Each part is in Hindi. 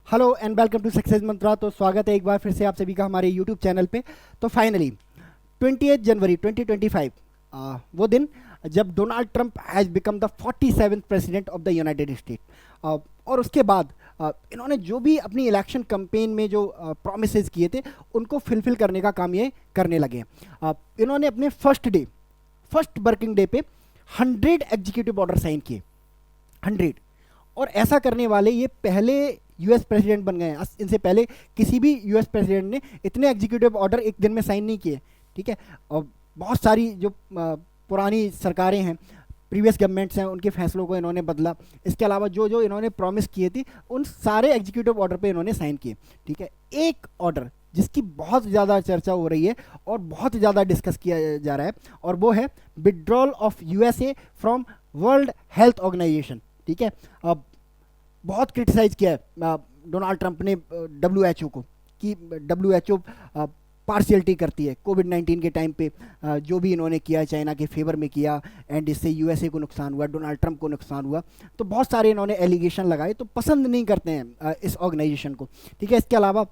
Hello and welcome to success Mantra. तो स्वागत है एक बार फिर से आप सभी का हमारे यूट्यूब चैनल पे। तो फाइनली 28 जनवरी 2025 वो दिन जब Donald Trump has become the 47th president of the United state. और उसके बाद इन्होंने जो भी अपनी इलेक्शन कैंपेन में जो प्रोमिसेस किए थे उनको फुलफिल करने का काम ये करने लगे। इन्होंने अपने फर्स्ट वर्किंग डे पे 100 एग्जीक्यूटिव ऑर्डर साइन किए, 100। और ऐसा करने वाले ये पहले यूएस प्रेसिडेंट बन गए हैं। इनसे पहले किसी भी यूएस प्रेसिडेंट ने इतने एग्जीक्यूटिव ऑर्डर एक दिन में साइन नहीं किए, ठीक है। और बहुत सारी जो पुरानी सरकारें हैं, प्रीवियस गवर्नमेंट्स हैं, उनके फैसलों को इन्होंने बदला। इसके अलावा जो जो इन्होंने प्रॉमिस किए थे उन सारे एग्जीक्यूटिव ऑर्डर पे इन्होंने साइन किए, ठीक है। एक ऑर्डर जिसकी बहुत ज़्यादा चर्चा हो रही है और बहुत ज़्यादा डिस्कस किया जा रहा है, और वो है withdrawal of USA from World Health Organization, ठीक है। अब बहुत क्रिटिसाइज किया है डोनाल्ड ट्रंप ने डब्ल्यूएचओ को कि डब्ल्यूएचओ पार्शियलिटी करती है। कोविड-19 के टाइम पे जो भी इन्होंने किया चाइना के फेवर में किया, एंड इससे यूएसए को नुकसान हुआ, डोनाल्ड ट्रंप को नुकसान हुआ। तो बहुत सारे इन्होंने एलिगेशन लगाए, तो पसंद नहीं करते हैं इस ऑर्गेनाइजेशन को, ठीक है। इसके अलावा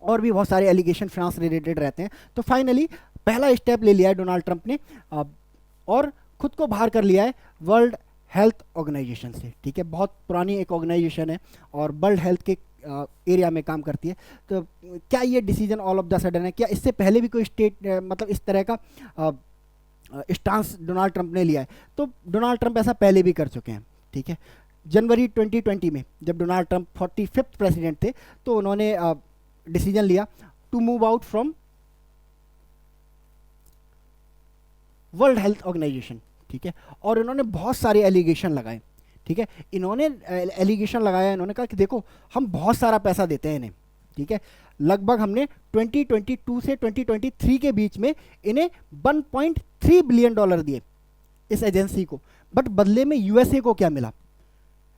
और भी बहुत सारे एलिगेशन फ्रांस रिलेटेड रहते हैं। तो फाइनली पहला स्टेप ले लिया है डोनाल्ड ट्रंप ने और खुद को बाहर कर लिया है वर्ल्ड हेल्थ ऑर्गेनाइजेशन से, ठीक है। बहुत पुरानी एक ऑर्गेनाइजेशन है और वर्ल्ड हेल्थ के एरिया में काम करती है। तो क्या ये decision all of the sudden है? क्या इससे पहले भी कोई स्टेट मतलब इस तरह का स्टांस डोनाल्ड ट्रंप ने लिया है? तो डोनाल्ड ट्रंप ऐसा पहले भी कर चुके हैं, ठीक है। जनवरी 2020 में जब डोनाल्ड ट्रंप 45th प्रेसिडेंट थे तो उन्होंने डिसीजन लिया to move out from World Health Organization, ठीक है। और इन्होंने बहुत सारे एलिगेशन लगाए, ठीक है। इन्होंने एलिगेशन लगाया, इन्होंने कहा कि देखो हम बहुत सारा पैसा देते हैं इन्हें, ठीक है। लगभग हमने 2022 से 2023 के बीच में इन्हें 1.3 बिलियन डॉलर दिए इस एजेंसी को, बट बदले में यूएसए को क्या मिला,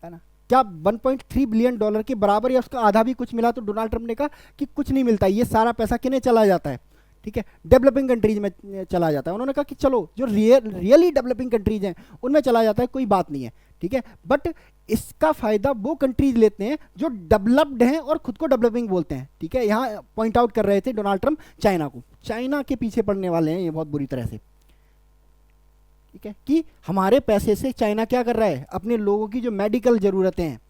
है ना? क्या 1.3 बिलियन डॉलर के बराबर या उसका आधा भी कुछ मिला? तो डोनाल्ड ट्रंप ने कहा कि कुछ नहीं मिलता, ये सारा पैसा किन्हें चला जाता है, ठीक है, डेवलपिंग कंट्रीज में चला जाता है। उन्होंने कहा कि चलो जो रियली डेवलपिंग कंट्रीज हैं उनमें चला जाता है, कोई बात नहीं है, ठीक है। बट इसका फायदा वो कंट्रीज लेते हैं जो डेवलप्ड हैं और खुद को डेवलपिंग बोलते हैं, ठीक है। यहाँ पॉइंट आउट कर रहे थे डोनाल्ड ट्रंप चाइना को, चाइना के पीछे पड़ने वाले हैं ये बहुत बुरी तरह से, ठीक है। कि हमारे पैसे से चाइना क्या कर रहा है, अपने लोगों की जो मेडिकल जरूरतें हैं,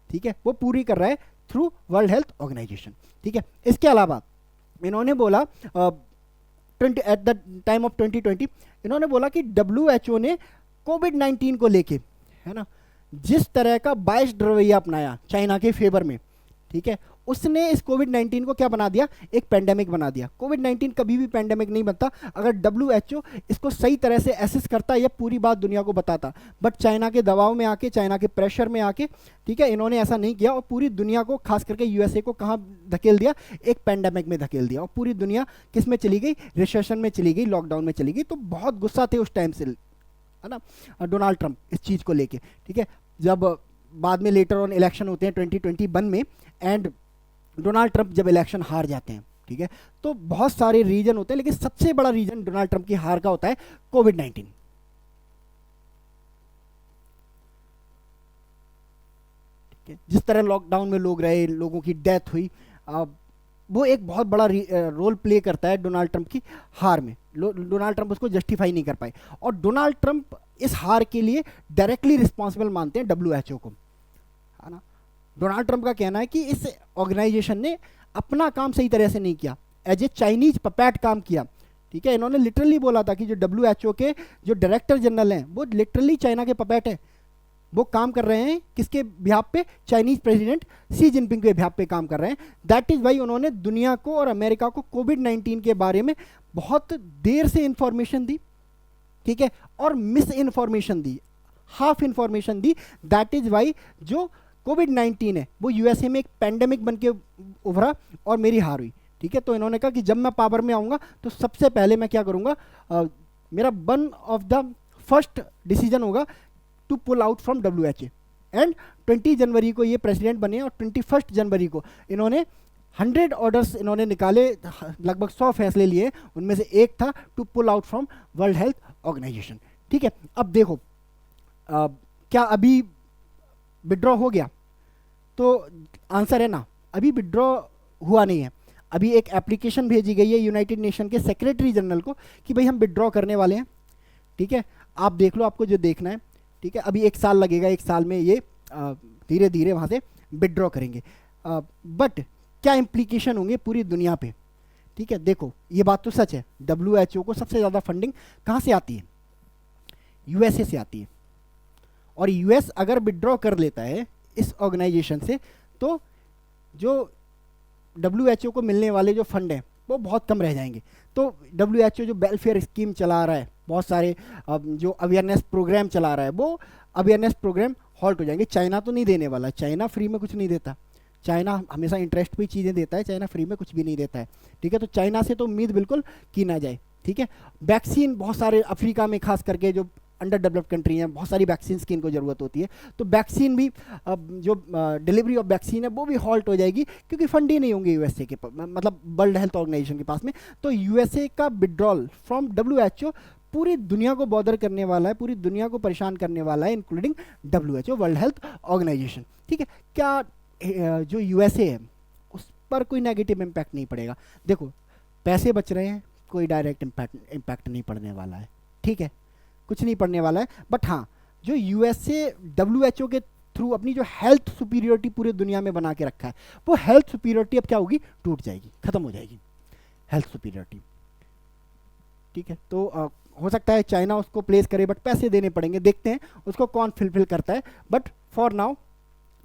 ठीक है, वो पूरी कर रहा है थ्रू वर्ल्ड हेल्थ ऑर्गेनाइजेशन, ठीक है। इसके अलावा इन्होंने बोला एट द टाइम ऑफ 2020 इन्होंने बोला कि डब्ल्यूएचओ ने कोविड-19 को लेके, है ना, जिस तरह का बायस्ड रवैया अपनाया चाइना के फेवर में, ठीक है, उसने इस कोविड-19 को क्या बना दिया, एक पेंडेमिक बना दिया। कोविड-19 कभी भी पेंडेमिक नहीं बनता अगर डब्ल्यूएचओ इसको सही तरह से एसेस करता या पूरी बात दुनिया को बताता। बट चाइना के दबाव में आके, चाइना के प्रेशर में आके, ठीक है, इन्होंने ऐसा नहीं किया और पूरी दुनिया को, खास करके यूएसए को कहाँ धकेल दिया, एक पेंडेमिक में धकेल दिया। और पूरी दुनिया किस में चली गई, रिसेशन में चली गई, लॉकडाउन में चली गई। तो बहुत गुस्सा थे उस टाइम से, है ना, डोनाल्ड ट्रंप इस चीज़ को लेके, ठीक है। जब बाद में लेटर ऑन इलेक्शन होते हैं 2021 में, एंड डोनाल्ड ट्रंप जब इलेक्शन हार जाते हैं, ठीक है, तो बहुत सारे रीजन होते हैं, लेकिन सबसे बड़ा रीजन डोनाल्ड ट्रंप की हार का होता है कोविड-19, ठीक है। जिस तरह लॉकडाउन में लोग रहे, लोगों की डेथ हुई, वो एक बहुत बड़ा रोल प्ले करता है डोनाल्ड ट्रंप की हार में। डोनाल्ड ट्रंप उसको जस्टिफाई नहीं कर पाए और डोनाल्ड ट्रंप इस हार के लिए डायरेक्टली रिस्पॉन्सिबल मानते हैं डब्ल्यूएचओ को, है ना। डोनाल्ड ट्रंप का कहना है कि इस ऑर्गेनाइजेशन ने अपना काम सही तरह से नहीं किया, एज ए चाइनीज पपैट काम किया, ठीक है। इन्होंने लिटरली बोला था कि जो डब्ल्यूएचओ के जो डायरेक्टर जनरल हैं वो लिटरली चाइना के पपैट हैं। वो काम कर रहे हैं किसके बिहाफ पे, चाइनीज प्रेसिडेंट सी जिनपिंग के बिहाफ पे काम कर रहे हैं। दैट इज वाई उन्होंने दुनिया को और अमेरिका को कोविड-19 के बारे में बहुत देर से इंफॉर्मेशन दी, ठीक है, और मिस इन्फॉर्मेशन दी, हाफ इंफॉर्मेशन दी। दैट इज वाई जो कोविड-19 है वो यूएसए में एक पेंडेमिक बन के उभरा और मेरी हार हुई, ठीक है। तो इन्होंने कहा कि जब मैं पावर में आऊँगा तो सबसे पहले मैं क्या करूँगा, मेरा one of the first decision होगा to pull out from WHO. And 20 जनवरी को ये प्रेसिडेंट बने और 21 जनवरी को इन्होंने 100 ऑर्डर्स इन्होंने निकाले, लगभग 100 फैसले लिए। उनमें से एक था to pull out from World Health Organization, ठीक है। अब देखो क्या अभी विड्रॉ हो गया? तो आंसर है ना, अभी विड्रॉ हुआ नहीं है। अभी एक एप्लीकेशन भेजी गई है यूनाइटेड नेशन के सेक्रेटरी जनरल को कि भाई हम विड्रॉ करने वाले हैं, ठीक है, आप देख लो आपको जो देखना है, ठीक है। अभी 1 साल लगेगा, 1 साल में ये धीरे धीरे वहाँ से विड्रॉ करेंगे। बट क्या इम्प्लीकेशन होंगे पूरी दुनिया पे, ठीक है। देखो ये बात तो सच है, WHO को सबसे ज़्यादा फंडिंग कहाँ से आती है? USA से आती है। और US अगर विड्रॉ कर लेता है इस ऑर्गेनाइजेशन से तो जो WHO को मिलने वाले जो फंड हैं वो बहुत कम रह जाएंगे। तो WHO जो वेलफेयर स्कीम चला रहा है, बहुत सारे जो अवेयरनेस प्रोग्राम चला रहा है, वो अवेयरनेस प्रोग्राम हॉल्ट हो जाएंगे। चाइना तो नहीं देने वाला, चाइना फ्री में कुछ नहीं देता, चाइना हमेशा इंटरेस्ट पे चीज़ें देता है, चाइना फ्री में कुछ भी नहीं देता है, ठीक है। तो चाइना से तो उम्मीद बिल्कुल की ना जाए, ठीक है। वैक्सीन बहुत सारे अफ्रीका में खास करके जो अंडर डेवलप्ड कंट्री हैं, बहुत सारी वैक्सीन की इनको ज़रूरत होती है, तो वैक्सीन भी जो डिलीवरी ऑफ वैक्सीन है वो भी हॉल्ट हो जाएगी, क्योंकि फंड ही नहीं होंगे USA के मतलब वर्ल्ड हेल्थ ऑर्गेनाइजेशन के पास में। तो USA का विड्रॉल फ्रॉम WHO पूरी दुनिया को बॉदर करने वाला है, पूरी दुनिया को परेशान करने वाला है, including WHO World Health Organization, ठीक है। क्या जो USA है उस पर कोई नेगेटिव इम्पैक्ट नहीं पड़ेगा? देखो पैसे बच रहे हैं, कोई डायरेक्ट इम्पैक्ट नहीं पड़ने वाला है, ठीक है, कुछ नहीं पड़ने वाला है। बट हाँ, जो USA WHO के थ्रू अपनी जो हेल्थ सुपीरियोरिटी पूरी दुनिया में बना के रखा है, वो हेल्थ सुपीरियोरिटी अब क्या होगी? टूट जाएगी, खत्म हो जाएगी हेल्थ सुपीरियोरिटी, ठीक है। तो हो सकता है चाइना उसको प्लेस करे, बट पैसे देने पड़ेंगे, देखते हैं उसको कौन फिलफिल करता है। बट फॉर नाउ,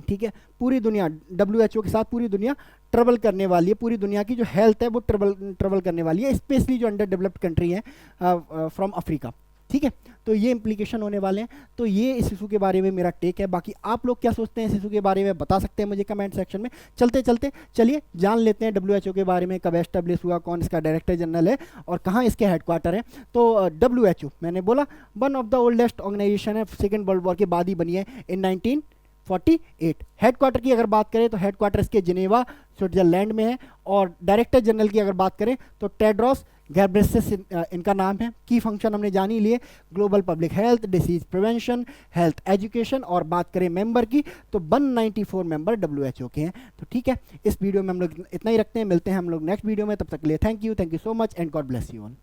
ठीक है, पूरी दुनिया WHO के साथ पूरी दुनिया ट्रबल करने वाली है, पूरी दुनिया की जो हेल्थ है वो ट्रबल करने वाली है, स्पेशली जो अंडर डेवलप्ड कंट्री है फ्रॉम अफ्रीका, ठीक है। तो ये इम्प्लीकेशन होने वाले हैं। तो ये इस इशू के बारे में मेरा टेक है। बाकी आप लोग क्या सोचते हैं इस इशू के बारे में, बता सकते हैं मुझे कमेंट सेक्शन में। चलते चलते चलिए जान लेते हैं WHO के बारे में, कब एस्टेब्लिश हुआ, कौन इसका डायरेक्टर जनरल है और कहाँ इसके हेडक्वार्टर है। तो WHO मैंने बोला one of the oldest organization है, सेकेंड वर्ल्ड वॉर के बाद ही बनी है इन 1948। हेडक्वार्टर की अगर बात करें तो हेडक्वार्टर इसके जिनेवा स्विट्जरलैंड में है। और डायरेक्टर जनरल की अगर बात करें तो टेड्रोस गैब्रेयेसस इनका नाम है। की फंक्शन हमने जान ही लिए, global public health, disease prevention, health education. और बात करें मेंबर की तो 194 मेंबर WHO के हैं। तो ठीक है, इस वीडियो में हम लोग इतना ही रखते हैं, मिलते हैं हम लोग नेक्स्ट वीडियो में, तब तक के लिए thank you so much and God bless you all.